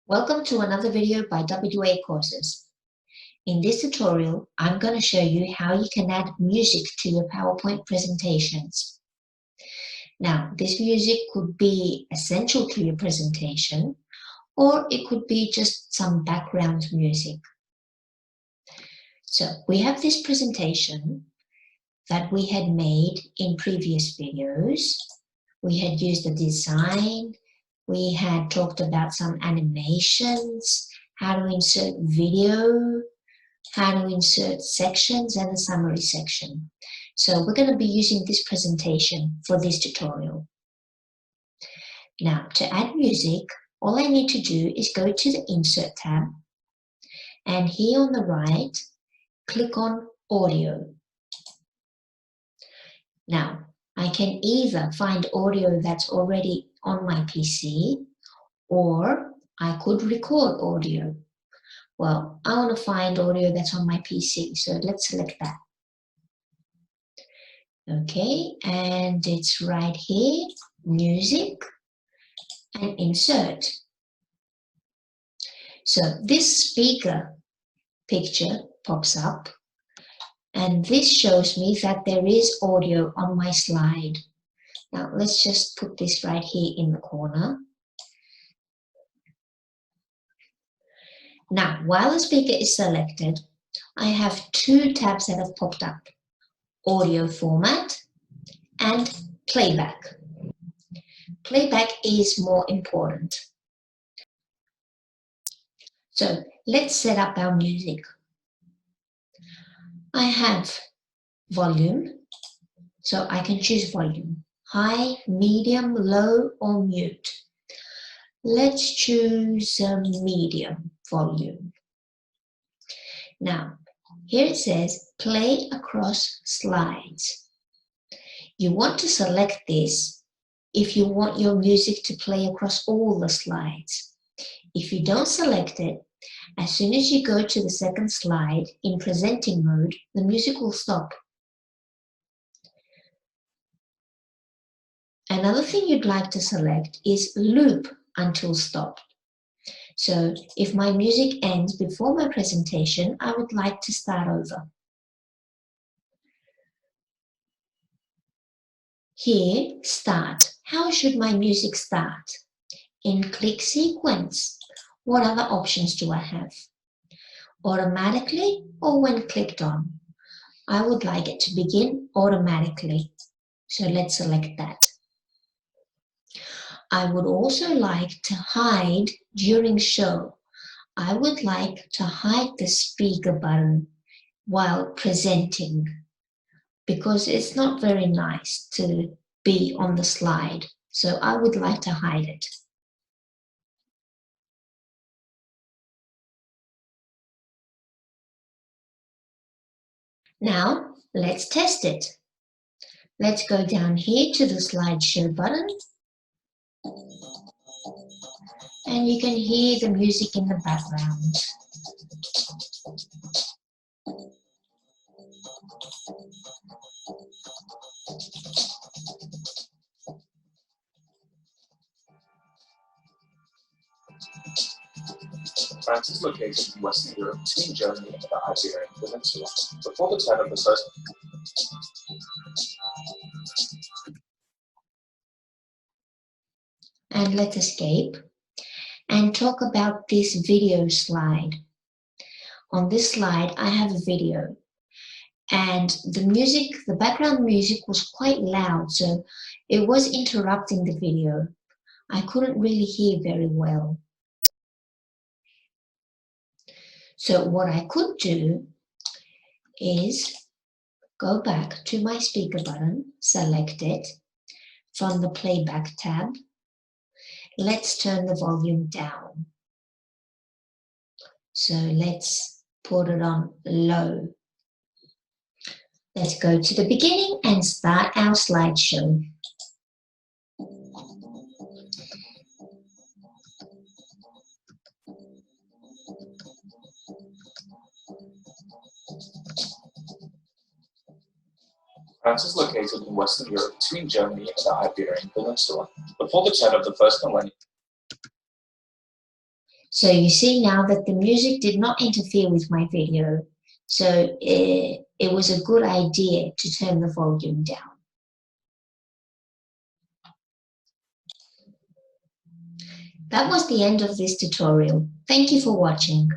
Welcome to another video by WA Courses. In this tutorial, I'm going to show you how you can add music to your PowerPoint presentations. Now, this music could be essential to your presentation, or it could be just some background music. So, we have this presentation that we had made in previous videos. We had used a design. We had talked about some animations, how to insert video, how to insert sections, and a summary section. So we're going to be using this presentation for this tutorial. Now, to add music, all I need to do is go to the Insert tab, and here on the right, click on Audio. Now, I can either find audio that's already on my PC, or I could record audio. Well, I want to find audio that's on my PC, so let's select that. Okay, and it's right here, Music, and Insert. So this speaker picture pops up, and this shows me that there is audio on my slide. Now, let's just put this right here in the corner. Now, while the speaker is selected, I have two tabs that have popped up: Audio Format and Playback. Playback is more important. So, let's set up our music. I have volume, so I can choose volume: high, medium, low, or mute. Let's choose medium volume. Now, here it says play across slides. You want to select this if you want your music to play across all the slides. If you don't select it, as soon as you go to the second slide in presenting mode, the music will stop. Another thing you'd like to select is loop until stop. So if my music ends before my presentation, I would like to start over. Here, Start. How should my music start? In click sequence, what other options do I have? Automatically or when clicked on? I would like it to begin automatically. So let's select that. I would also like to hide during show. I would like to hide the speaker button while presenting, because it's not very nice to be on the slide. So I would like to hide it. Now, let's test it. Let's go down here to the slideshow button. And you can hear the music in the background. France is located in Western Europe between Germany and the Iberian Peninsula. Before the turn of the first... And let's escape and talk about this video slide. On this slide, I have a video, and the music, the background music was quite loud, so it was interrupting the video. I couldn't really hear very well. So what I could do is go back to my speaker button, select it from the Playback tab. Let's turn the volume down. So let's put it on low. Let's go to the beginning and start our slideshow. France is located in Western Europe between Germany and the Iberian Peninsula. Before the turn of the first millennium. So you see now that the music did not interfere with my video. So it was a good idea to turn the volume down. That was the end of this tutorial. Thank you for watching.